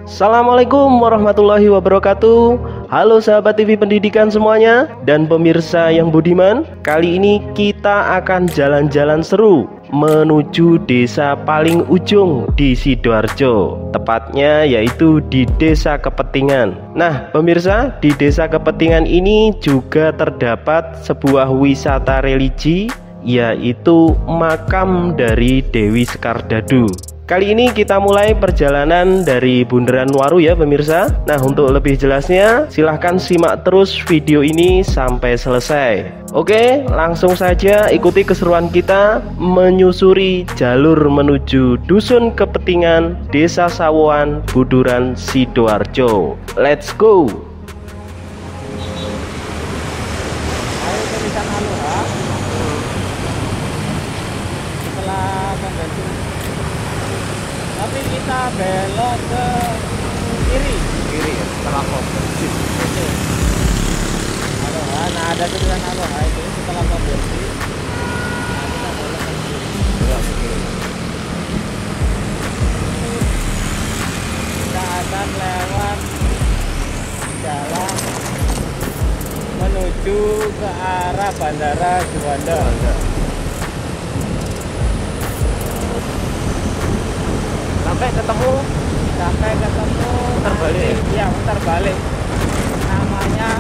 Assalamualaikum warahmatullahi wabarakatuh. Halo sahabat TV Pendidikan semuanya dan pemirsa yang budiman. Kali ini kita akan jalan-jalan seru menuju desa paling ujung di Sidoarjo. Tepatnya yaitu di Desa Kepetingan. Nah pemirsa, di Desa Kepetingan ini juga terdapat sebuah wisata religi, yaitu makam dari Dewi Sekardadu. Kali ini kita mulai perjalanan dari Bundaran Waru ya pemirsa. Nah untuk lebih jelasnya silahkan simak terus video ini sampai selesai. Oke, langsung saja ikuti keseruan kita menyusuri jalur menuju Dusun Kepetingan, Desa Sawoan, Buduran, Sidoarjo. Let's go. Tapi kita belok ke kiri ya, setelah konversi. Nah ada tulisan Aloha itu setelah konversi. Nah, kita belok ke kiri. Kita akan lewat jalan menuju ke arah Bandara Juanda. Sampai ketemu terbalik ya, terbalik namanya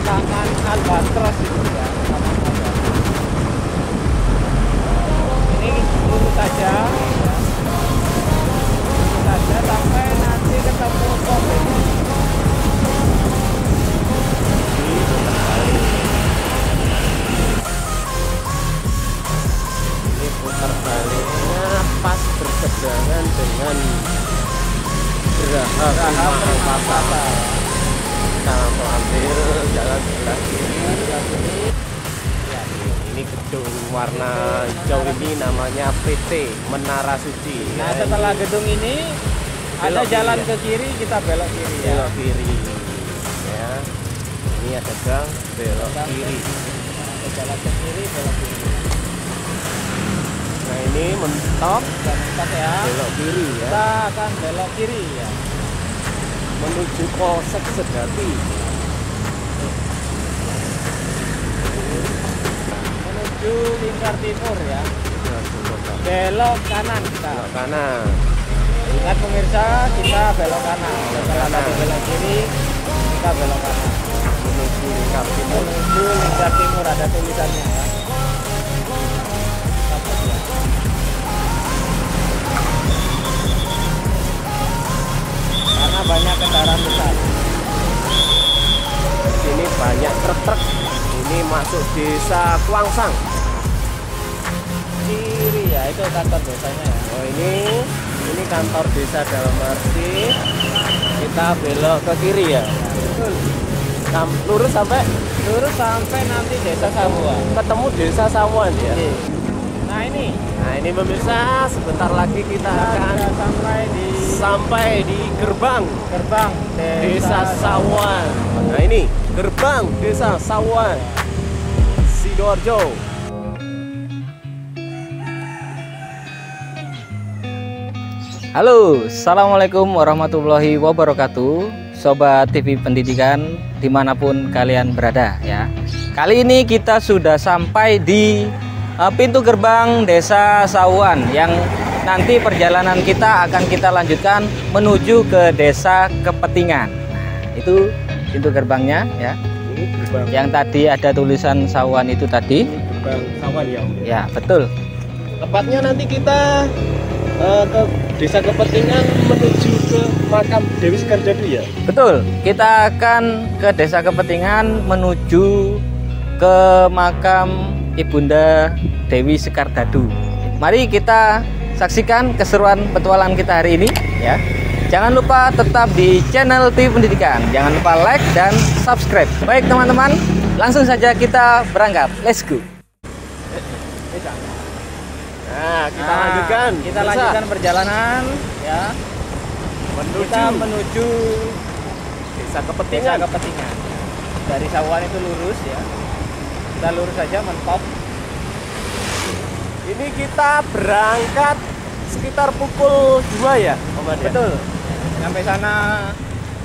Taman Albatros itu ya, Taman Albatros. Ini lurus saja sampai nanti ketemu pom ini. Ini putar baliknya pas berseberangan dengan Geraha Permata. Kita langsung ambil jalan sebelah kiri. Ya, ini gedung warna hijau ini namanya PT Menara Suci. Nah setelah gedung ini ada jalan ke kiri, kita belok kiri ya. Belok kiri ya. Ini ada gang belok kiri. Ada jalan ke kiri, belok kiri. Nah ini mentok ya. Belok kiri ya. Kita akan belok kiri ya. Menuju Polsek Sedati. Menuju Lingkar Timur ya. Belok kanan kita. Belok kanan. Ingat pemirsa, kita belok kanan. Setelah tadi belok kiri, kita belok kanan. Menuju Lingkar Timur. Menuju Lingkar Timur, ada tulisannya ya. Karena banyak kendaraan besar. Di sini banyak truk-truk. Ini masuk Desa Kuangsang. Kiri ya, itu kantor desanya ya. Oh ini kantor desa dalam arti kita belok ke kiri ya. Betul. Lurus sampai nanti Desa Sawoan. ketemu Desa Sawoan ya. Nah ini pemirsa, sebentar lagi kita akan sampai di gerbang Desa Sawoan. Nah ini gerbang Desa Sawoan, Sidoarjo. Halo, assalamualaikum warahmatullahi wabarakatuh, Sobat TV Pendidikan dimanapun kalian berada ya. Kali ini kita sudah sampai di pintu gerbang Desa Sawoan yang nanti perjalanan kita akan kita lanjutkan menuju ke Desa Kepetingan. Nah, itu pintu gerbangnya ya. Ini gerbang Yang tadi ada tulisan Sawoan itu tadi. gerbang Sawoan ya. Ya, betul. Tepatnya nanti kita ke Desa Kepetingan menuju ke makam Dewi Sekardadu ya. Betul. Kita akan ke Desa Kepetingan menuju ke makam Ibunda Dewi Sekardadu. Mari kita saksikan keseruan petualangan kita hari ini ya. Jangan lupa tetap di channel TV Pendidikan. Jangan lupa like dan subscribe. Baik teman-teman, langsung saja kita berangkat. Let's go. Nah, kita lanjutkan perjalanan ya. Kita menuju Desa Kepetingan. Dari Sawoan itu lurus ya. Kita lurus saja mentok. Ini kita berangkat sekitar pukul 2 ya, Om Ade? Betul. Nyampe sana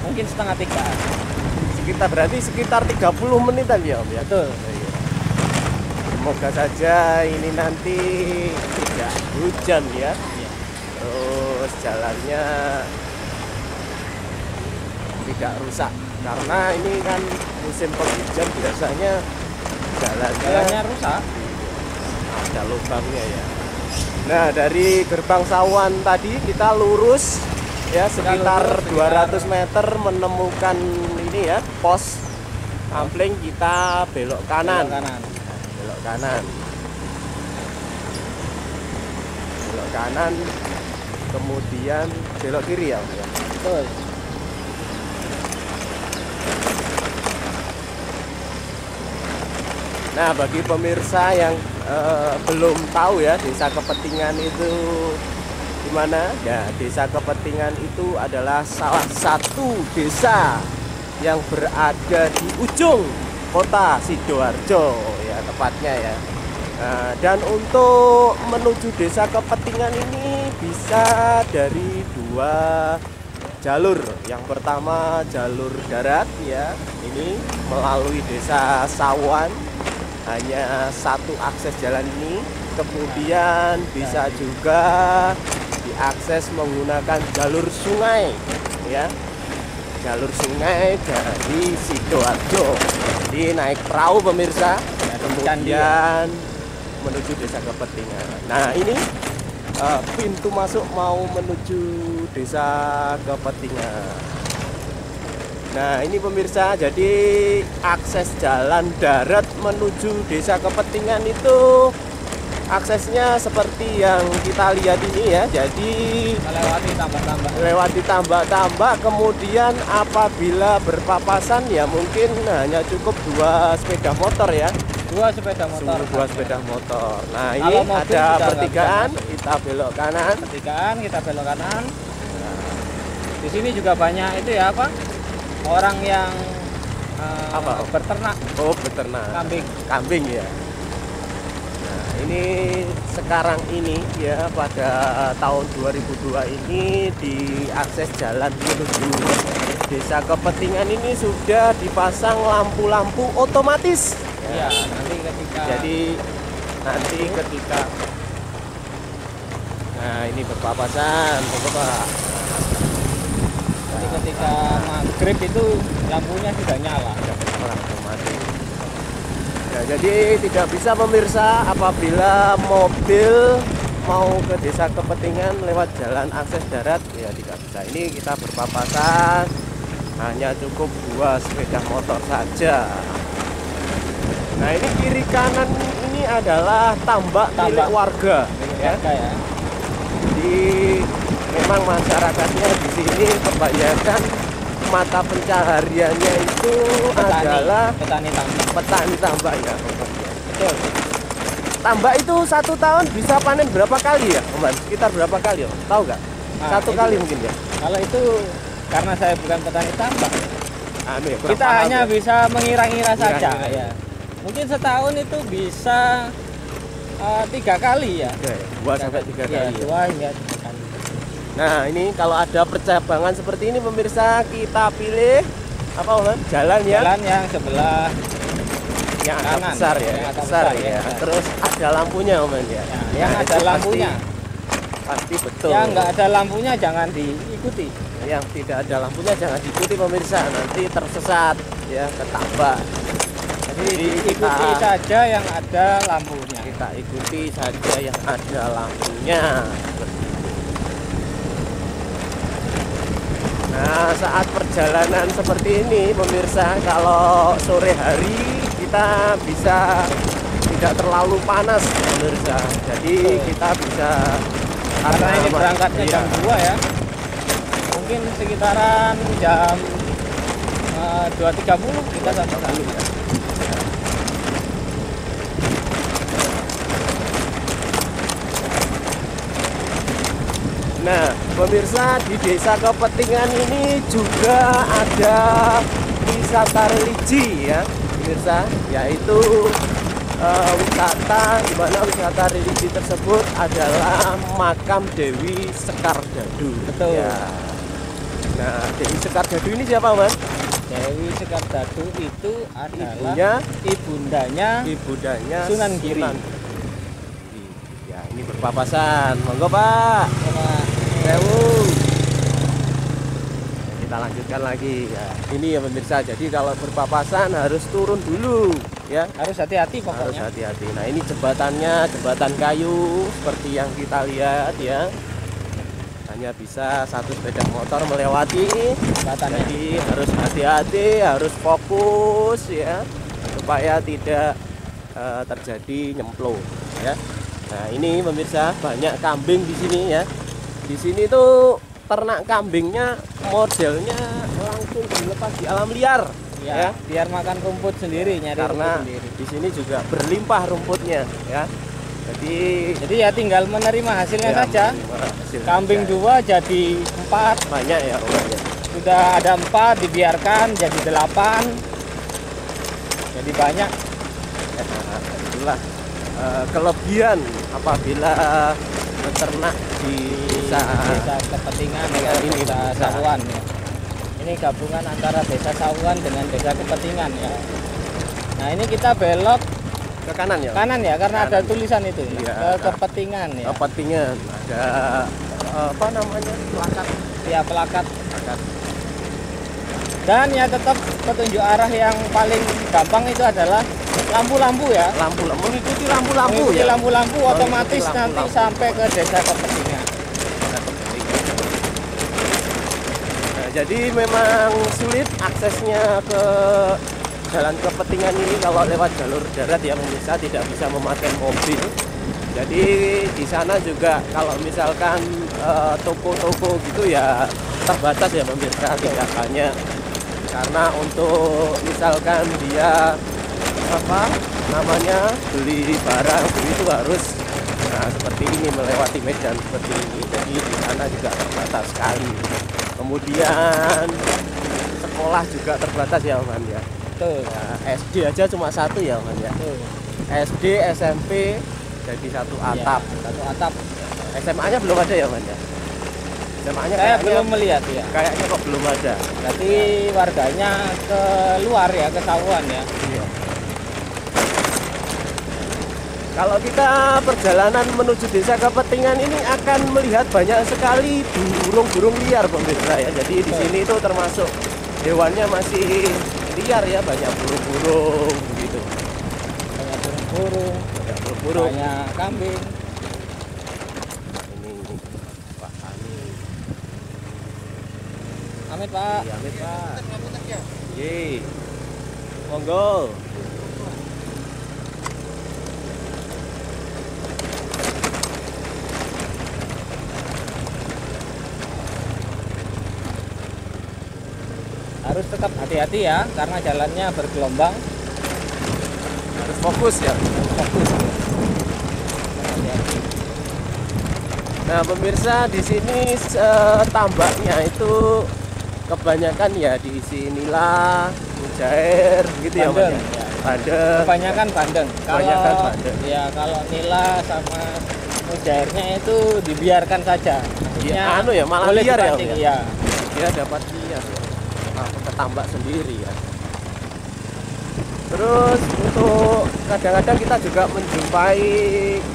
mungkin setengah 3. Berarti sekitar 30 menitan ya Om ya. Betul. Semoga saja ini nanti tidak hujan ya. Iya. Terus jalannya tidak rusak karena ini kan musim penghujan biasanya jalannya rusak. ada lubangnya ya. Nah, dari gerbang Sawan tadi kita lurus ya sekitar 200 meter menemukan ini ya pos Ampling, kita belok kanan. Belok kanan. Belok kanan. Kemudian belok kiri ya. Betul. Nah, bagi pemirsa yang belum tahu ya Desa Kepetingan itu di mana? Ya, Desa Kepetingan itu adalah salah satu desa yang berada di ujung kota Sidoarjo ya tepatnya ya. Nah, dan untuk menuju Desa Kepetingan ini bisa dari 2 jalur. Yang pertama jalur darat ya, ini melalui Desa Sawan, hanya 1 akses jalan ini. Kemudian bisa juga diakses menggunakan jalur sungai ya, jalur sungai dari Sidoarjo. Jadi naik perahu pemirsa, kemudian menuju Desa Kepetingan. Nah, ini pintu masuk mau menuju Desa Kepetingan. Nah, ini pemirsa, jadi akses jalan darat menuju Desa Kepetingan itu aksesnya seperti yang kita lihat ini ya. Jadi melewati tambak-tambak, kemudian apabila berpapasan ya mungkin hanya cukup 2 sepeda motor ya. 2 sepeda motor. 2 sepeda motor. Nah, ini ada pertigaan, kita belok kanan. Pertigaan, kita belok kanan. Di sini juga banyak itu ya apa? Orang yang berternak. Oh, berternak. Kambing ya. Nah, ini sekarang ini ya pada tahun 2002 ini di akses jalan menuju Desa Kepetingan ini sudah dipasang lampu-lampu otomatis. Ya, nanti ketika nah ini berpapasan Pak. Jadi ketika maghrib itu lampunya sudah nyala. Otomatis. Ya, jadi tidak bisa pemirsa apabila mobil mau ke Desa Kepetingan lewat jalan akses darat ya tidak bisa. Ini kita berpapasan, hanya cukup 2 sepeda motor saja. Nah, ini kiri kanan ini adalah tambak milik warga ya. Jadi memang masyarakatnya di sini kebanyakan mata pencahariannya itu adalah petani tambak ya. Betul. Tambak itu 1 tahun bisa panen berapa kali ya, Om? Sekitar berapa kali, Om? Tahu nggak? Nah, 1 kali mungkin ya. Kalau itu karena saya bukan petani tambak, kita hanya ya? bisa mengira-ngira saja ya. Mungkin setahun itu bisa 3 kali ya. 2 sampai 3 kali. Ya, 2 hingga 3 kali. Nah, ini kalau ada percabangan seperti ini pemirsa, kita pilih apa, Om? Jalan yang sebelah yang agak kanan, besar ya, yang agak besar besar, ya. ya. Terus ada lampunya, Om ya. Yang Nah, ada itu lampunya. Pasti betul. Yang nggak ada lampunya jangan diikuti. Yang tidak ada lampunya jangan diikuti pemirsa, nanti tersesat ya, ketabrak. Jadi ikuti saja yang ada lampunya. Kita ikuti saja yang ada lampunya. Nah, saat perjalanan seperti ini pemirsa, kalau sore hari kita bisa tidak terlalu panas pemirsa. Jadi kita bisa, Karena ini berangkatnya jam 2 ya. Mungkin sekitaran jam 2.30 kita sampai sana. Nah, pemirsa, di Desa Kepetingan ini juga ada wisata religi ya, pemirsa, yaitu wisata di mana wisata religi tersebut adalah makam Dewi Sekardadu. Betul. Ya. Dewi Sekardadu ini siapa, Mas? Dewi Sekardadu itu adalah ibundanya Sunan Giri. Ya, ini berpapasan. Monggo, Pak. Sewu. Kita lanjutkan lagi ya. Ini ya pemirsa. Jadi kalau berpapasan harus turun dulu ya. Harus hati-hati Harus pokoknya. hati-hati. Nah, ini jembatannya, jembatan kayu seperti yang kita lihat ya. Hanya bisa satu sepeda motor melewati Jembatannya. jadi harus hati-hati, harus fokus ya supaya tidak terjadi nyemplung ya. Nah, ini pemirsa banyak kambing di sini ya. Di sini tuh ternak kambingnya modelnya langsung dilepas di alam liar Ya, biar makan rumput sendiri, nyari karena rumput sendiri. di sini juga berlimpah rumputnya ya. Jadi ya tinggal menerima hasilnya ya, saja. menerima hasil Kambing saja. 2 jadi 4. Banyak ya orangnya. Sudah ada 4 dibiarkan jadi 8. Jadi banyak. Nah, itulah kelebihan apabila beternak di Desa Kepetingan ya, ini Desa Sawan ya. Ini gabungan antara Desa Sawan dengan Desa Kepetingan ya. Nah, ini kita belok ke kanan ya. kanan ya karena ada Kanan. tulisan itu Iya, ke Kepetingan ya. Kepetingan ada apa namanya plakat. Ya, plakat. Plakat. Dan ya tetap petunjuk arah yang paling gampang itu adalah lampu-lampu ya. Lampu, mengikuti lampu-lampu Mengikuti ya. lampu-lampu otomatis Mengikuti nanti lampu-lampu. sampai ke Desa Kepetingan. Nah, jadi memang sulit aksesnya ke jalan Kepetingan ini kalau lewat jalur darat ya pemirsa, tidak bisa memakai mobil. Jadi di sana juga kalau misalkan toko-toko gitu ya terbatas ya pemirsa, tidak banyak. Karena untuk misalkan dia apa namanya beli barang itu harus seperti ini melewati medan seperti ini. Jadi di sana juga terbatas sekali. Kemudian sekolah juga terbatas ya Man ya. Tuh. Nah, SD aja cuma satu ya Man ya. Tuh. SD, SMP jadi satu atap. Ya, satu atap. SMA-nya belum ada ya Man ya. SMA-nya Saya belum melihat ya. kayaknya kok belum ada. Berarti warganya ke luar ya, ke Sawan ya. Iya. Kalau kita perjalanan menuju Desa Kepetingan ini akan melihat banyak sekali burung-burung liar pemirsa ya. Jadi di sini itu termasuk hewannya masih liar ya, banyak burung-burung begitu. Banyak burung-burung, Banyak burung-burung. banyak kambing. Ini Pak Ani. Amit Pak. Iya, Amit, Pak. Ye. Monggo. Harus tetap hati-hati ya, karena jalannya bergelombang. Harus fokus ya. Fokus. Hati-hati. Nah, pemirsa di sini tambaknya itu kebanyakan ya di sinilah mujair gitu ya, Mas. Bandeng, Ya? ya. Bandeng. Kebanyakan bandeng. Kebanyakan bandeng. Ya, kalau nila sama mujairnya itu dibiarkan saja. Ya, anu ya, malah boleh liar ya, dipancing, Om, ya. Dia dapat liar ya. Ketambak sendiri ya. Terus untuk kadang-kadang kita juga menjumpai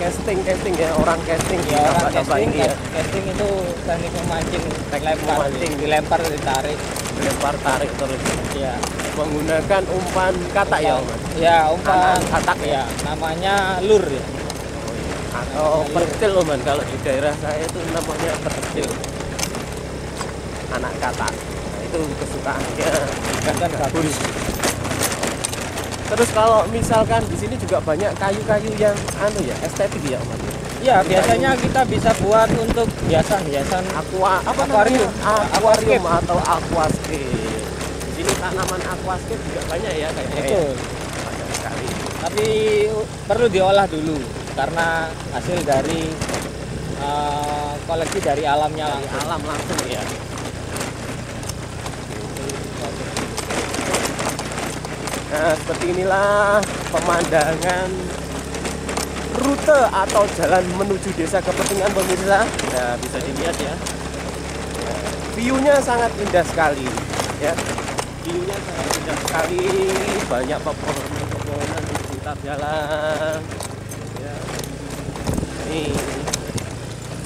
casting ya, orang casting Ya, orang tambak-tambak casting, ini ya. casting itu teknik memancing, lempar, memancing. dilempar, ditarik. Lempar tarik terus Ya, menggunakan umpan katak ya, Mas. ya umpan Anak katak ya? ya, namanya lur ya. Atau percil loh Man, kalau di daerah saya itu namanya percil, anak katak. Nah, itu kesukaannya Dan bagus. Terus kalau misalkan di sini juga banyak kayu-kayu yang anu ya, estetik ya Man. Ya, biasanya kita bisa buat untuk hiasan-hiasan Apa Akuarium. namanya? Akuarium atau aquascape. Di sini tanaman aquascape juga banyak ya kayaknya. Ya. Betul. Banyak sekali. Tapi perlu diolah dulu karena hasil dari koleksi dari alamnya Dari langsung. alam langsung ya. Nah, seperti inilah pemandangan rute atau jalan menuju Desa Kepetingan pemirsa. Nah, bisa dilihat ya. Nah, view-nya sangat indah sekali ya. View-nya sangat indah sekali, banyak pepohonan di sekitar jalan ya. Ini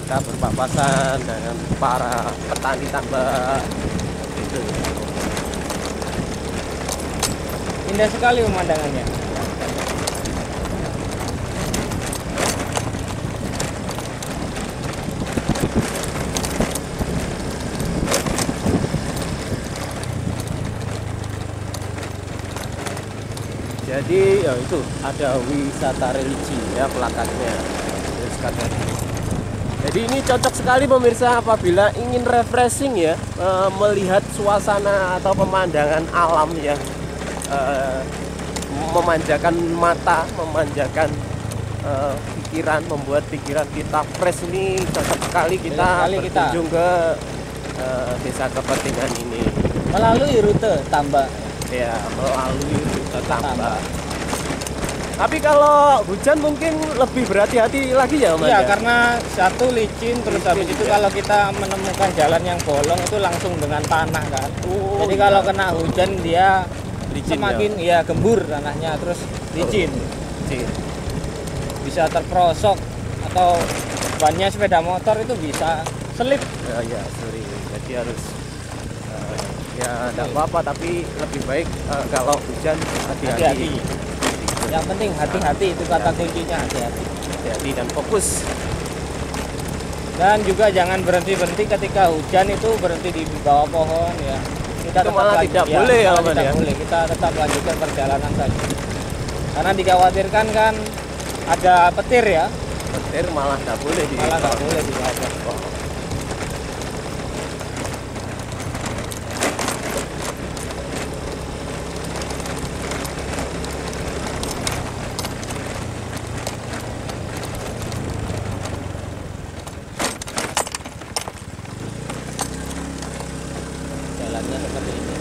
kita berpapasan dengan para petani tambak gitu. Indah sekali pemandangannya. Jadi ya itu ada wisata religi ya plakatnya. Jadi ini cocok sekali pemirsa apabila ingin refreshing ya, melihat suasana atau pemandangan alam yang memanjakan mata, memanjakan pikiran, membuat pikiran kita fresh. Ini cocok sekali kita berkunjung ke desa Kepentingan ini Melalui rute tambak. ya, melalui rute tambak. Tapi kalau hujan mungkin lebih berhati-hati lagi ya Mas? Iya, karena satu licin, terus habis itu ya. kalau kita menemukan jalan yang bolong itu langsung dengan tanah kan. Jadi iya. kalau kena hujan dia Licin, semakin ya gembur tanahnya, terus licin. Licin. Bisa terperosok atau bannya sepeda motor itu bisa selip. Ya, sorry. Jadi harus ya tidak apa-apa, tapi lebih baik kalau hujan hati-hati. Yang penting hati-hati, itu kata kuncinya, hati-hati. Hati-hati dan fokus. Dan juga jangan berhenti-berhenti ketika hujan, itu berhenti di bawah pohon ya. Kita Itu malah tidak boleh ya, malah Mas, tidak ya? boleh. Kita tetap lanjutkan perjalanan saja. Karena dikhawatirkan kan ada petir ya. Petir malah tidak boleh di Malah nggak boleh di bawah pohon. Jalannya seperti ini.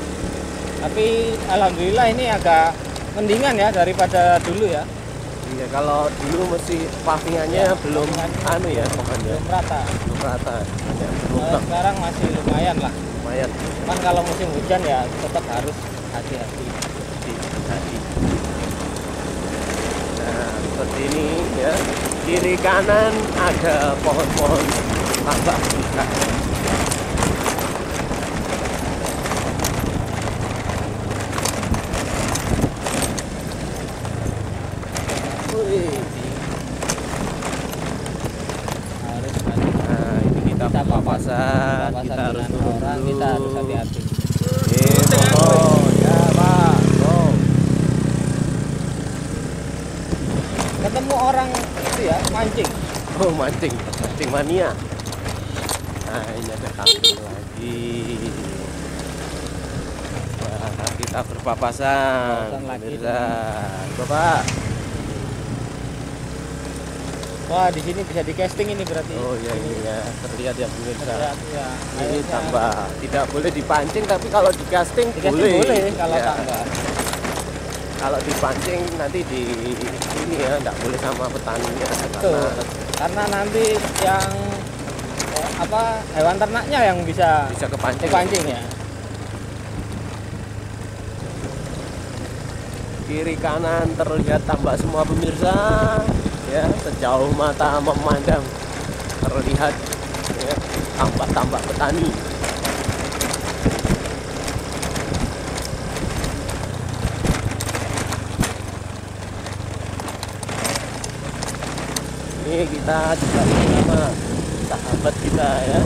Tapi alhamdulillah ini agak mendingan ya daripada dulu ya. Iya, kalau dulu mesti pavingannya Ya, belum pavingannya anu ya, pokoknya Belum rata. belum rata. Ya, belum Kalau sekarang masih lumayan lah. lumayan Cuman kalau musim hujan ya tetap harus hati-hati. hati. Nah, seperti ini ya. Kiri kanan ada pohon-pohon tambak juga. Wih. Harus Nah, ini kita papasan, kita harus turun orang, dulu. kita harus hati-hati. Ya Pak, Ketemu orang itu ya mancing. mancing mania. Nah, ini ada kambing lagi. Wah, kita berpapasan. Berpapasan lagi. Pemirsa. Bapak. Wah, di sini bisa di casting ini berarti. Oh iya, ini ya, terlihat ya pemirsa. Terlihat ya. Ini Airnya. tambah tidak boleh dipancing, tapi kalau di casting Di casting boleh kalau Ya, tambak. kalau dipancing nanti di ini ya, tidak boleh sama petaninya. Betul. Karena nanti yang hewan ternaknya yang bisa Bisa kepancing. dipancing ya. Kiri kanan terlihat tambak semua pemirsa ya, sejauh mata memandang terlihat ya, tambak-tambak petani. Ini kita juga bersama sahabat kita ya.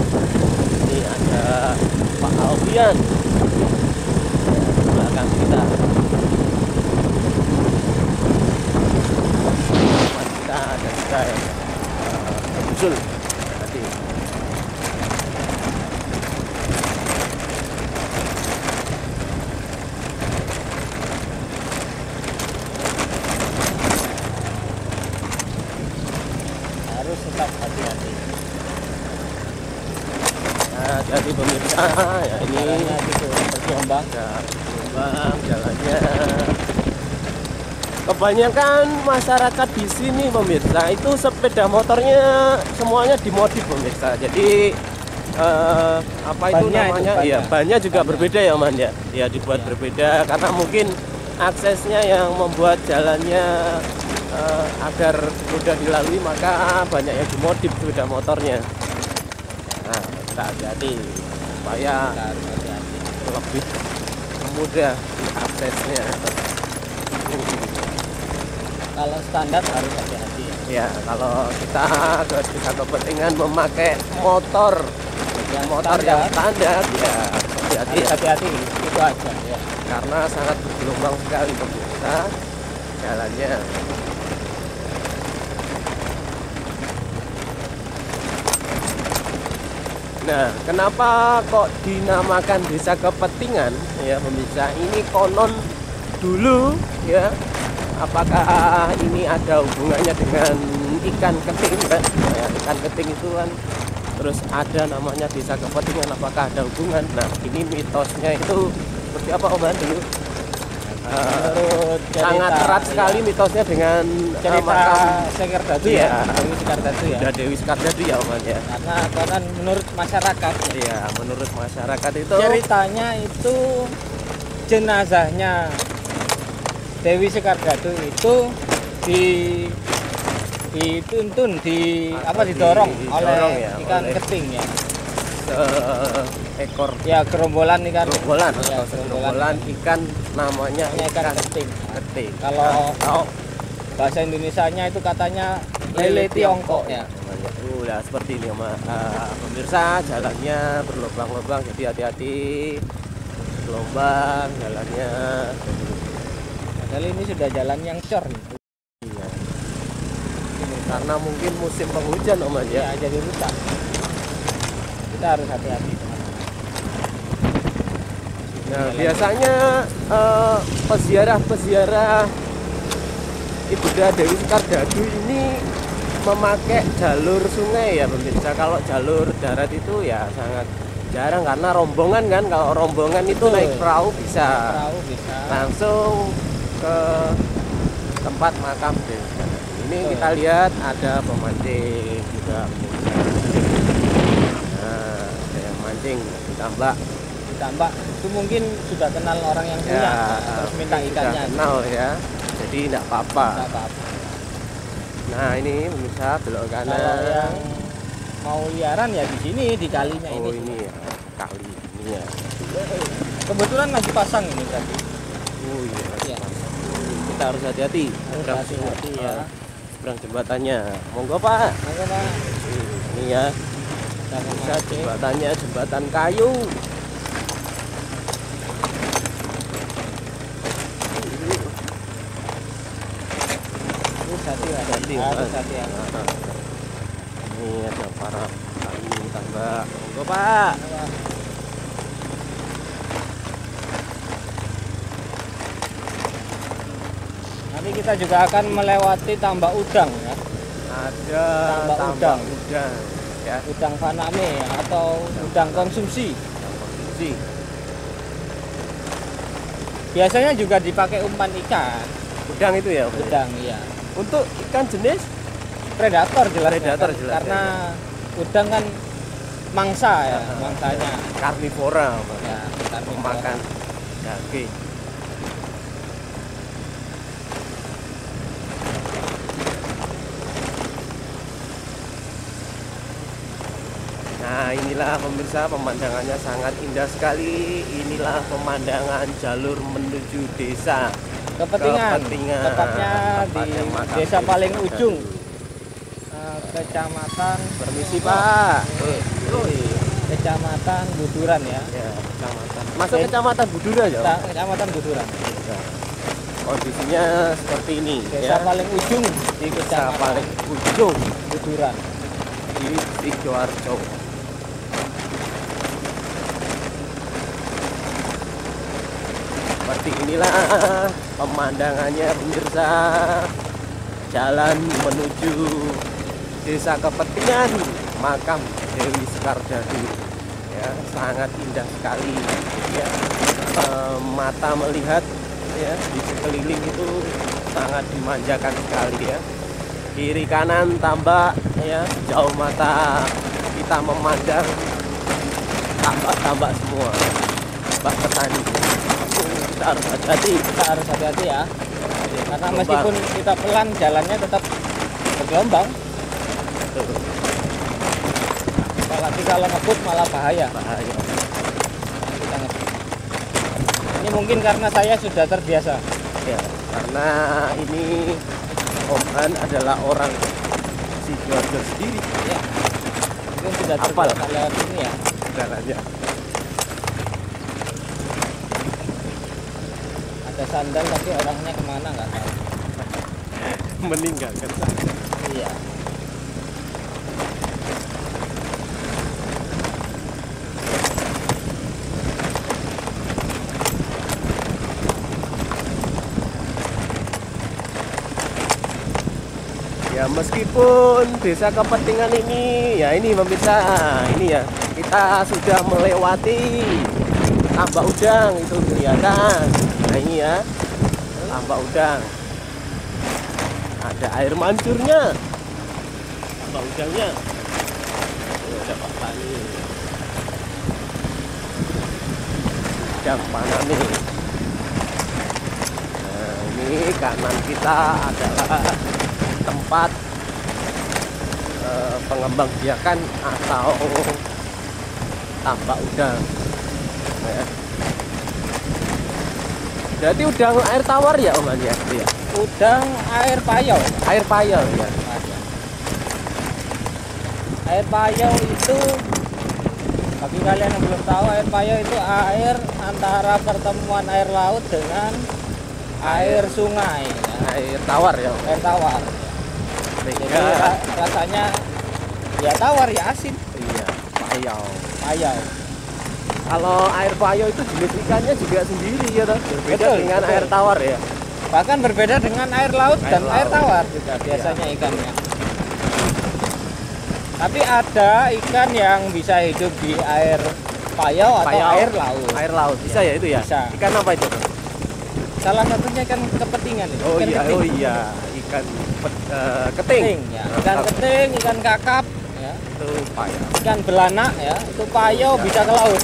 Ini ada Pak Alfian ya, di belakang kita. Kita ada juga yang muncul nanti. Harus tetap hati-hati. Nah, jadi pemirsa ya ini Jalannya gitu bergelombang. jalannya. Kebanyakan masyarakat di sini pemirsa itu sepeda motornya semuanya dimodif pemirsa. Jadi apa itu Bannya namanya? itu, Iya, bannya. bannya juga Bannya. berbeda ya, Man ya. Ya dibuat berbeda karena mungkin aksesnya yang membuat jalannya agar mudah dilalui, maka banyak yang dimodif sepeda motornya. Nah, kita hati-hati supaya Kita harus hati-hati. lebih mudah aksesnya. Kalau standar harus hati-hati ya. Ya, kalau kita bisa kepentingan memakai motor yang standar, ya hati-hati Harus ya. hati-hati itu aja ya. Karena sangat bergelombang sekali pemirsa jalannya. Nah, kenapa kok dinamakan Desa Kepentingan ya pemirsa? Ini konon dulu ya, apakah ini ada hubungannya dengan ikan keting kan? Ya, ikan keting itu kan terus ada namanya Desa Kepentingan, apakah ada hubungan? Nah, ini mitosnya itu seperti apa Om Han dulu? Menurut Sangat cerita, erat ya, sekali mitosnya dengan cerita makam Sekardatu Iya. ya, Dewi Sekardatu ya. Udah Dewi Sekardatu ya Om Han ya. Karena kan menurut masyarakat ya, Iya, menurut masyarakat itu ceritanya itu jenazahnya Dewi Sekardatu itu dituntun didorong Didorong oleh ya, ikan oleh- keting ya. ekor Ya gerombolan ikan gerombolan ya, atau gerombolan ikan namanya ikan keting. keting. Kalau bahasa Indonesianya itu katanya lele Tiongkok ya. namanya. Ya seperti ini pemirsa, jalannya berlubang-lubang, jadi hati-hati gelombang jalannya. Padahal ini sudah jalan yang cor nih. Iya. Karena mungkin musim penghujan Om Han ya. Ya jadi rusak. Kita harus hati-hati. Nah, biasanya peziarah-peziarah Ibunda Dewi Sekardatu ini memakai jalur sungai ya pemirsa. Kalau jalur darat itu ya sangat jarang karena rombongan kan. Kalau rombongan itu Betul. naik perahu bisa Perahu bisa. langsung ke tempat makam Dewi Sekardatu. Ini Betul. kita lihat ada pemancing juga pemirsa. Nah, ada yang mancing ditambah Ditambah itu mungkin sudah kenal orang yang punya terus minta sudah ikannya. kenal ya, jadi tidak apa-apa. Nggak apa-apa. Nah ini pemirsa belok Kalau kanan. yang mau liaran ya di sini di kalinya Oh ini. ini ya, kali ini ya. Kebetulan masih pasang ini tadi. Oh iya. Iya. Kita harus hati-hati. Harus Seberang hati-hati ya. seberang jembatannya. Monggo Pak. Maka Pak, Ini ya. kita Bisa memakai. jembatannya jembatan kayu. Harus hati-hati. Hati-hati, Harus Pak. hati-hati. Nah, ini ada para kayu tambah. Monggo Pak. Nanti kita juga akan melewati tambak udang ya. Ada Tambak tambak udang. udang ya. Udang faname ya, atau udang konsumsi. Udang konsumsi. Biasanya juga dipakai umpan ikan. Udang itu ya. Pak? Udang iya. Untuk ikan jenis Predator jelas. Predator kan? jelas, Karena udang kan mangsa ya, Ah. mangsanya. karnivora Pak. Ya, karnivora. Memakan daging. Nah inilah pemirsa, pemandangannya sangat indah sekali. Inilah pemandangan jalur menuju desa Kepentingan. Kepentingan. Tepatnya di Tempatnya makam desa Dewi paling Sekardatu. ujung. Kecamatan Permisi Pak. Kecamatan Buduran ya. Ya, kecamatan. Masuk kecamatan Budura ya. Kecamatan Buduran. Ya. Kondisinya seperti ini Desa ya. paling ujung di Desa Kecamatan paling ujung Buduran. di Sidoarjo. Seperti inilah pemandangannya pemirsa, jalan menuju Desa Kepentingan makam Dewi Sekardatu ya, sangat indah sekali ya. Mata melihat ya di sekeliling itu sangat dimanjakan sekali ya. Kiri kanan tambak ya, jauh mata kita memandang tambak semua. Mbak petani. Kita harus hati-hati. Kita harus hati-hati ya. Karena Gelombang. meskipun kita pelan, jalannya tetap bergelombang. Tuh, Apalagi kalau ngebut malah bahaya. bahaya. Kita ngebut. Ini mungkin karena saya sudah terbiasa. Ya, karena ini Om Han adalah orang Sidoarjo sendiri. Ya. Mungkin sudah Hafal. terbiasa lewat ini ya. Caranya. Ada sandal tapi orangnya kemana nggak tahu. Meninggalkan saja. Iya. Ya meskipun desa Kepentingan ini ya ini pemirsa ini ya kita sudah melewati tambak udang itu kelihatan. Nah ini ya tambak udang. Ada air mancurnya. Tambak udangnya. Tuh, ada Pak Tani. Udang panami. Nah ini kanan kita adalah tempat pengembangbiakan atau tambak udang ya. Jadi udang air tawar ya Om Han ya? Iya. Udang air payau. Air payau ya. Air payau itu bagi kalian yang belum tahu, air payau itu air antara pertemuan air laut dengan air sungai ya. Air tawar ya. Air tawar. Jadi Sehingga rasanya ya tawar ya asin. iya, payau. Payau. Kalau air payau itu jenis ikannya juga sendiri ya toh. Berbeda Betul, dengan betul. air tawar ya. Bahkan berbeda dengan air laut Air dan air laut. tawar juga biasanya ikannya. Tapi ada ikan yang bisa hidup di air payau atau Payau. air laut. Air laut bisa ya itu ya? Bisa. Ikan apa itu? Bang? Salah satunya ikan kepentingan itu. Oh ikan iya, keting. oh iya, ikan keting. Keting, ya. Ikan keting, ikan kakap, ya. Itu payau. Ikan belanak ya, itu payau bisa ke laut.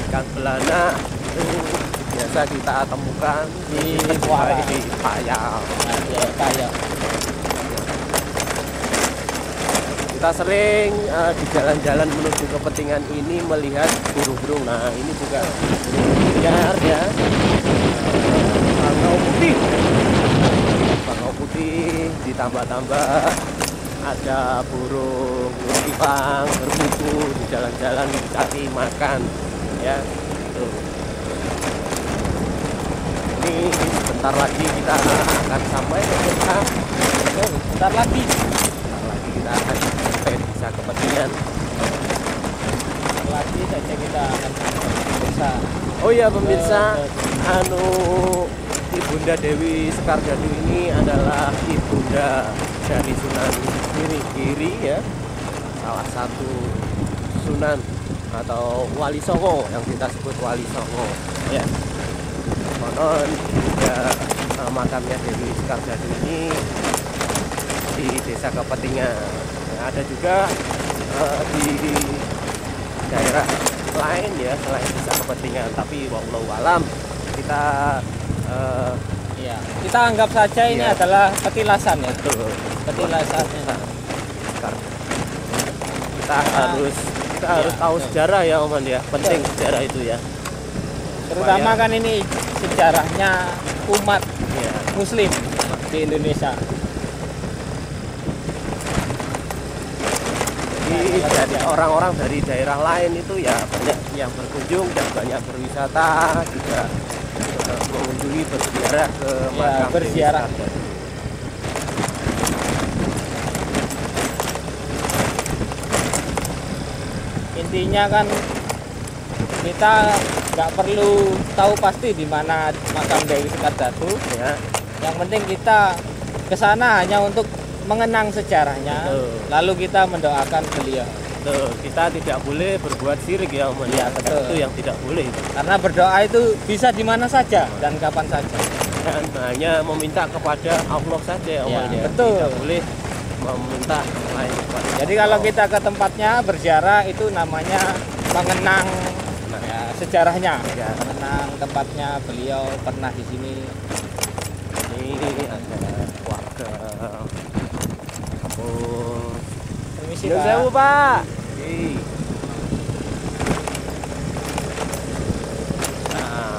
Ikan belana itu biasa kita temukan Di muara. di payau. Nah, di air payau. Kita sering di jalan-jalan menuju Kepentingan ini melihat burung-burung. Nah ini juga burung liar ya. Bangau putih. Bangau putih ditambah-tambah ada burung pipang berkuku di jalan-jalan cari makan ya. Tuh. Ini sebentar lagi kita akan sampai ke desa. Betul, bentar lagi. Sebentar lagi kita akan sampai desa Kepentingan. Bentar lagi saja kita akan bisa. Oh iya pemirsa, Ibunda Dewi Sekardadu ini adalah ibunda dari Sunan Giri ya, salah satu Sunan atau Wali Songo yang kita sebut Wali Songo ya. Konon juga makamnya Dewi Sekardadu ini di desa Kepentingan. Nah, ada juga di daerah lain ya selain desa Kepentingan, tapi wallahu alam kita Ya, kita anggap saja ini Iya. adalah petilasan ya. betul Petilasannya. kita harus tahu sejarah ya Om Han ya, penting sejarah itu ya. Terutama kan ini sejarahnya umat Ya, Muslim di Indonesia. jadi dari orang-orang dari daerah lain itu ya banyak yang berkunjung dan banyak berwisata juga mengunjungi berziarah ke makam Dewi berziarah. Sekardadu. Intinya kan kita nggak perlu tahu pasti di mana makam Dewi Sekardadu. Ya, Yang penting kita ke sana hanya untuk mengenang sejarahnya, Betul. lalu kita mendoakan beliau. betul. Kita tidak boleh berbuat syirik ya Om Han ya. Ya, betul. Itu yang tidak boleh. Karena berdoa itu bisa di mana saja dan kapan saja. Dan hanya meminta kepada Allah saja ya Om Ya, Han ya. betul. Tidak boleh meminta lain kepada Jadi kalau Allah. kita ke tempatnya berziarah itu namanya mengenang ya, sejarahnya, mengenang tempatnya beliau pernah di sini. Ini ada warga kampus. Permisi Nyun Pak. sewu, Pak. Nah,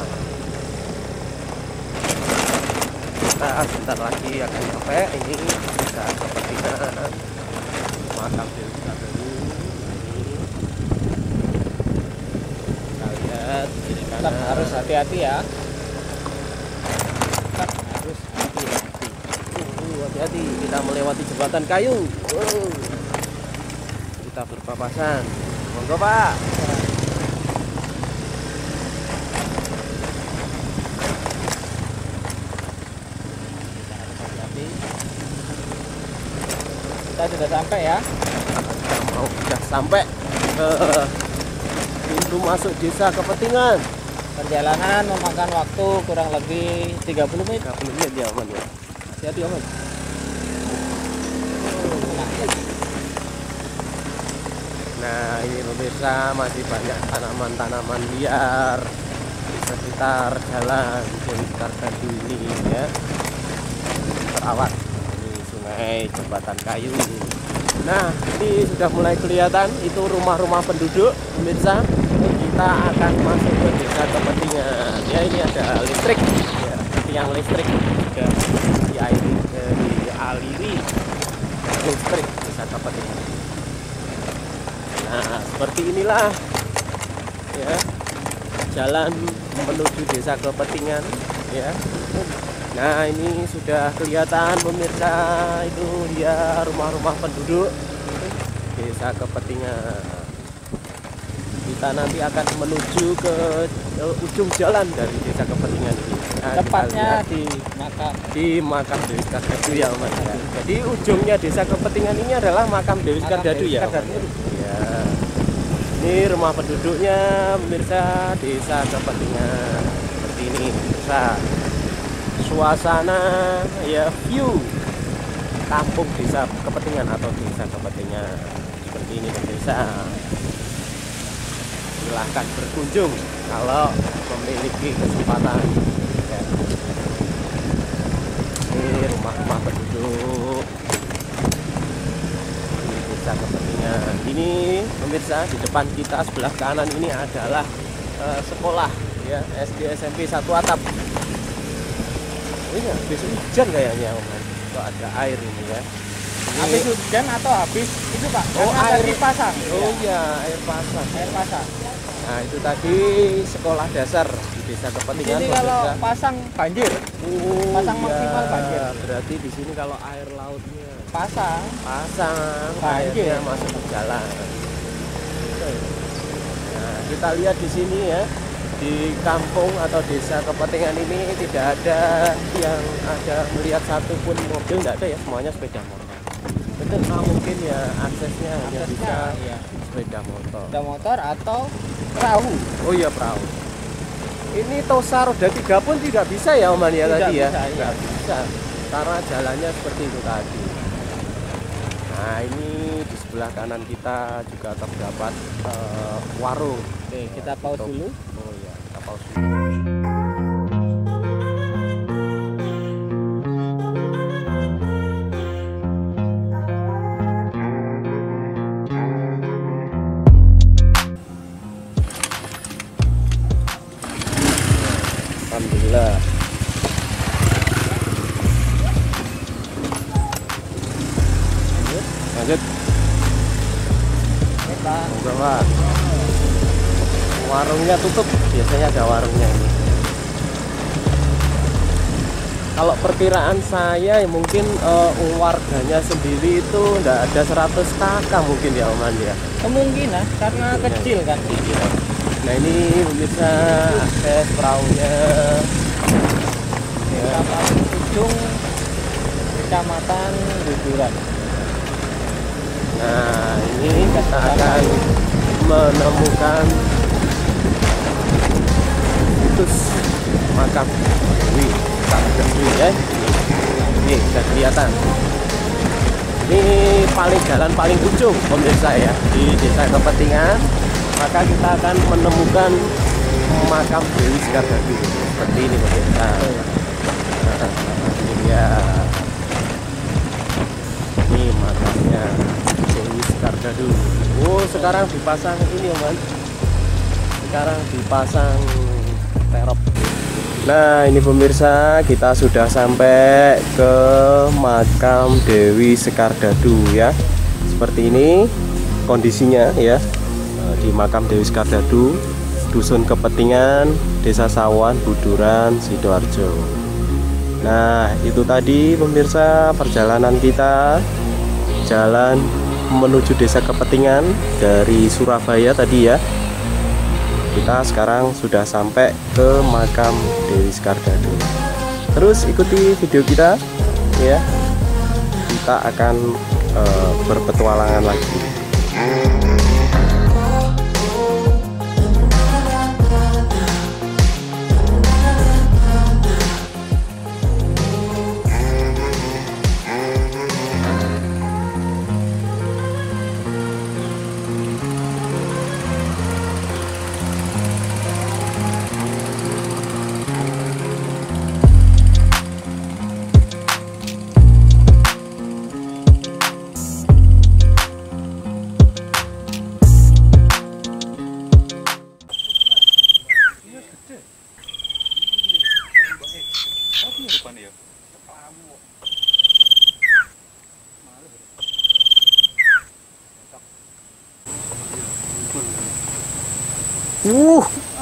kita sebentar lagi akan sampai. Ini bisa kepentingan makam Dewi Skartadu. Ini kita lihat kiri Tetap kanan. harus hati-hati ya. Tetap harus hati-hati. Hati-hati, kita melewati jembatan kayu. Kita berpapasan. Monggo, Pak. Hati-hati. Kita sudah sampai ya. Sudah sampai ke pintu masuk desa Kepentingan. Perjalanan memakan waktu kurang lebih 30 menit. 30 menit ya, Aman ya. Hati-hati, Aman. Nah, ini pemirsa, masih banyak tanaman-tanaman liar di sekitar jalan Dewi Skartadu ini ya. Terawat. Ini sungai jembatan kayu ini. Nah, ini sudah mulai kelihatan itu rumah-rumah penduduk pemirsa. Kita akan masuk ke desa Kepentingan. Ya, ini ada listrik ya, tiang listrik juga dialiri listrik desa Kepentingan. Nah, seperti inilah ya jalan menuju desa Kepentingan ya. Nah, ini sudah kelihatan pemirsa, itu dia rumah-rumah penduduk desa Kepentingan. Kita nanti akan menuju ke ujung jalan dari desa Kepentingan ini. Nah, Tepatnya kita lihat di makam di makam Dewi Skartadu ya, Mas ya. Jadi ujungnya desa Kepentingan ini adalah makam Dewi Makam Skartadu Dewi ya. Skartadu. Mas? Ya. Ini rumah penduduknya pemirsa desa Kepentingan. Seperti ini pemirsa. Suasana ya, view kampung desa Kepentingan atau desa Kepentingan. Seperti ini pemirsa. Silahkan berkunjung kalau memiliki kesempatan ya. Ini rumah-rumah penduduk di desa Kepentingan. Ini pemirsa, di depan kita sebelah kanan ini adalah sekolah ya, SD SMP 1 atap. Ini habis hujan kayaknya, Om. Kok ada air ini ya. habis hujan atau habis itu Pak? Oh, Karena air. tadi pasang. Oh iya, air pasang. Air pasang. Nah, itu tadi sekolah dasar di desa Kepentingan. Jadi kalau pemirsa. pasang banjir, Oh, pasang iya. maksimal banjir. Berarti di sini kalau air lautnya pasang pasang, Banjir. airnya masuk ke jalan. Nah, kita lihat di sini ya, di kampung atau desa Kepentingan ini tidak ada yang ada melihat satupun mobil, tidak ada ya, semuanya sepeda motor. Betul, nah, mungkin ya aksesnya hanya bisa ya. sepeda motor. Sepeda motor atau perahu. Oh iya, perahu. Ini Tosa roda 3 pun tidak bisa ya, Oman ya, Tidak tadi ya? bisa, iya. Tidak bisa, karena jalannya seperti itu tadi. Nah, ini di sebelah kanan kita juga terdapat warung. Oke, kita pause Tutup. dulu. Oh iya, kita pause dulu. Alhamdulillah. Lanjut. Kita Moga, Pak. Warungnya tutup, biasanya ada warungnya ini. Kalau perkiraan saya ya mungkin warganya sendiri itu enggak ada 100 kakak mungkin ya, Oman ya. kemungkinan karena kecil kan. Nah, ini pemirsa akses perahunya. Kita paling ujung Kecamatan Guguran. Nah, ini kita akan menemukan situs makam Dewi Skartadu ya. Ini sudah kelihatan. Ini jalan paling ujung pemirsa ya, di desa Kepentingan. maka kita akan menemukan makam Dewi Sekardadu seperti ini pemirsa. Ini dia, ini makamnya Dewi Sekardadu. Oh, sekarang dipasang ini ya man, sekarang dipasang terop. Nah ini pemirsa, kita sudah sampai ke makam Dewi Sekardadu ya. Seperti ini kondisinya ya, di makam Dewi Sekardadu, Dusun Kepetingan, Desa Sawan, Buduran, Sidoarjo. Nah itu tadi pemirsa perjalanan kita, jalan menuju Desa Kepetingan dari Surabaya tadi ya. Kita sekarang sudah sampai ke makam Dewi Sekardadu. Terus ikuti video kita ya. Kita akan berpetualangan lagi.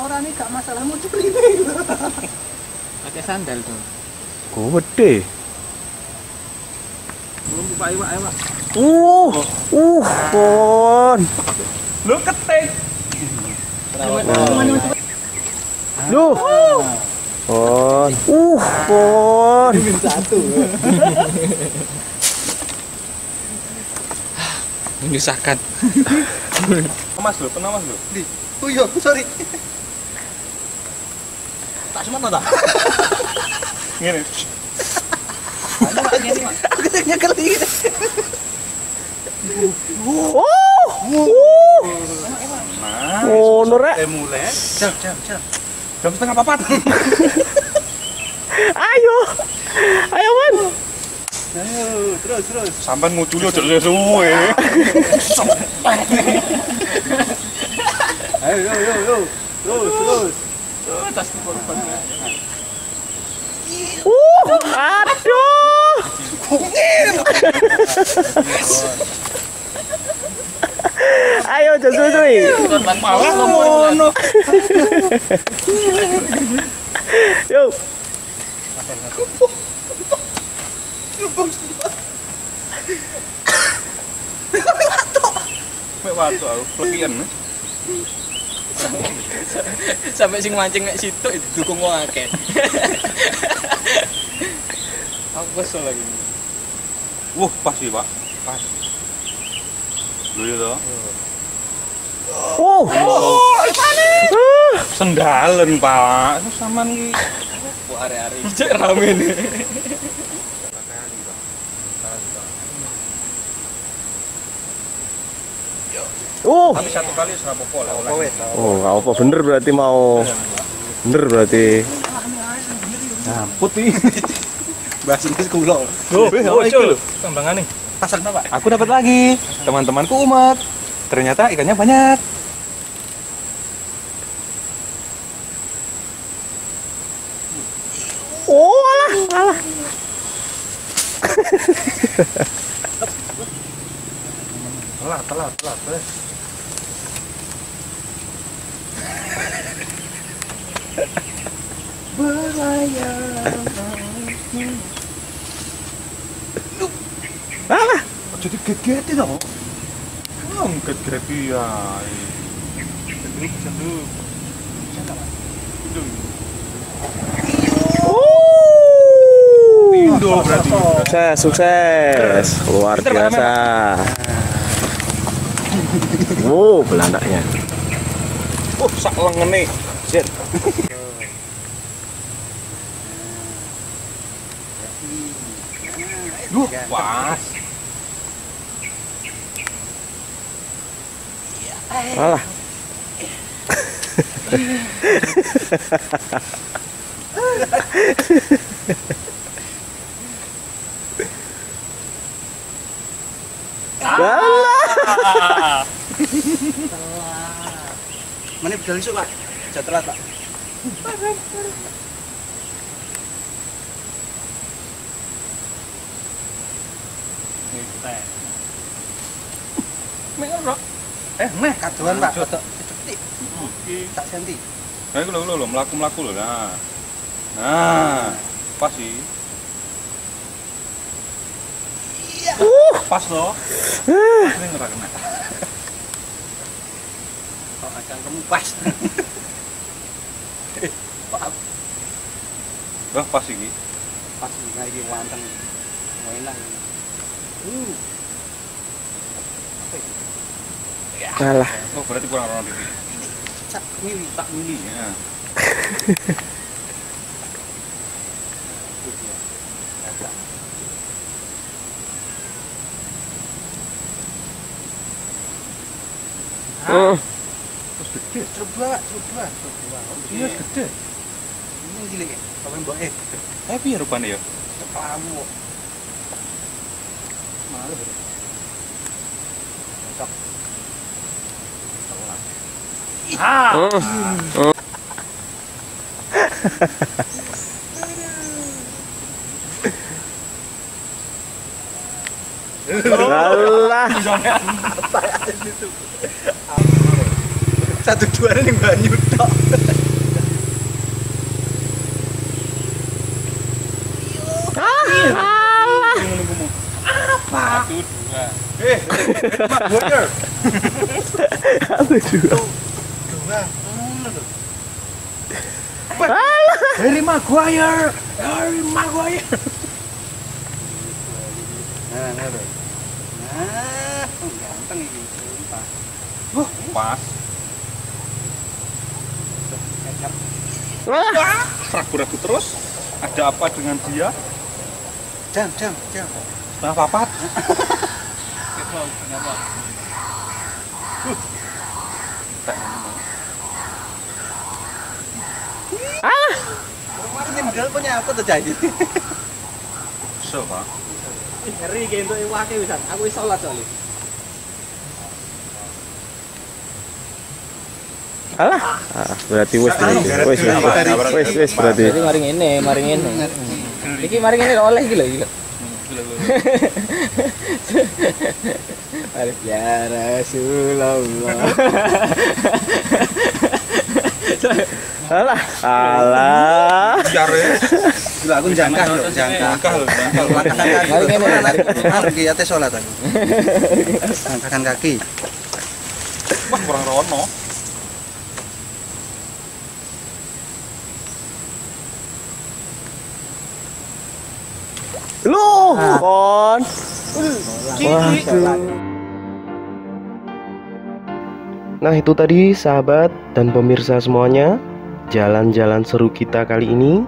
Orang ini gak masalah mau curi ini. Pakai sandal tuh. Gede. Belum buka iwak. Pon. Lu ketik. Duh. Pon. Pon. Satu. Menyusahkan. Mas lu, pernah mas lu? Oh iya, sorry. Tak sempat tak? Ngene. Aku tak nyekel iki. Oh, norek. Mulai. Jam. Jam setengah 4. Ayo man. Ayo, terus. Sampai ngucul aja suwe. Ayo. Terus. Tas korban. Aduh. Ayo susui. Malah ngono. Yuk. Mek watuk aku plekian. Sampai sing mancing nek situ dukung wong akeh. Aku kesel lagi. Wah, pas sih, Pak. Pas. Lho ya toh. Sendalen, Pak. Saman iki. Kok are-are iki rame ne. Tapi satu kali serapopo lah. Oh, nggak apa bener berarti mau. Bener berarti. Nah, putih. Bahas ini sekolah. Loh, tambangane. Pasal Pak. Aku dapat lagi. Teman-temanku umat. Ternyata ikannya banyak. Oh, alah. Telat. Alah. Jadi get-get itu dong. Get-get ya. Senduk. Indo berarti. Sukses. Luar biasa. Wow, belandaknya. Sak lengene. Jet. Duh, pas. Alah. Mana bedal isu, Pak? Jatuh telat, Pak. Meh kaduan, Pak. Foto cepetik. Tak senti. Nah, itu lho, melaku lho. Nah, pas sih. Pas loh. Ini nggak kena. Kok akan kamu pas. Wah, pas ini. Pas iki wanteng. Enak. Kalah. Oh, berarti kurang orang ini. Cak mili. Tak mili ya. Terus gede. Coba. Iya, gede. Ini cilik ya. Sampe mbok Piye rupane ya? Kepalamu. Malu. Cocok. Alah. Satu dua ning banyu tok. Apa? Satu, dua. Maguire. Satu dua. Harry Maguire. Nah, ganteng iki, sumpah. Pas. Ragu-ragu terus. Ada apa dengan dia? Jam. Setengah papat. Ini modal punya apa terjadi? So, Pak. Ngeri iki entuk iwake wisan. Aku wis salat soalnya. Alah. Berarti wis berarti. Jadi mari ngene. Iki mari ngene oleh iki lho, iki lho. Ya Rasulullah. Alah. Jare. Gila aku jangkah lho. Mari ngene, mari iki ate salat aku. Angkatkan kaki. Wah, kurang rono. Loh, kon. Waduh. Nah, itu tadi sahabat dan pemirsa semuanya, jalan-jalan seru kita kali ini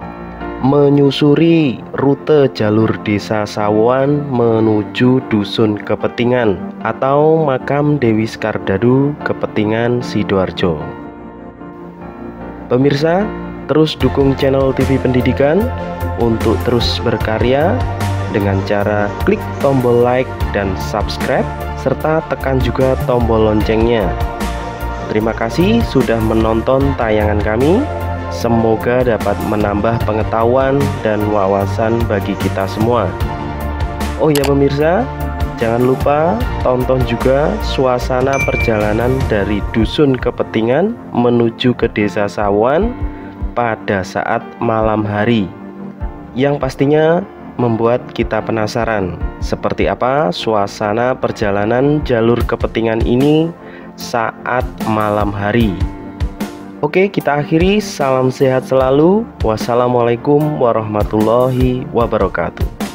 menyusuri rute jalur desa Sawan menuju Dusun Kepetingan atau makam Dewi Skardadu Kepetingan Sidoarjo. Pemirsa, terus dukung channel TV Pendidikan untuk terus berkarya dengan cara klik tombol like dan subscribe serta tekan juga tombol loncengnya. Terima kasih sudah menonton tayangan kami. Semoga dapat menambah pengetahuan dan wawasan bagi kita semua. Oh ya pemirsa, jangan lupa tonton juga suasana perjalanan dari Dusun Kepetingan menuju ke Desa Sawan pada saat malam hari, yang pastinya membuat kita penasaran seperti apa suasana perjalanan jalur Kepetingan ini saat malam hari. Oke, kita akhiri. Salam sehat selalu. Wassalamualaikum warahmatullahi wabarakatuh.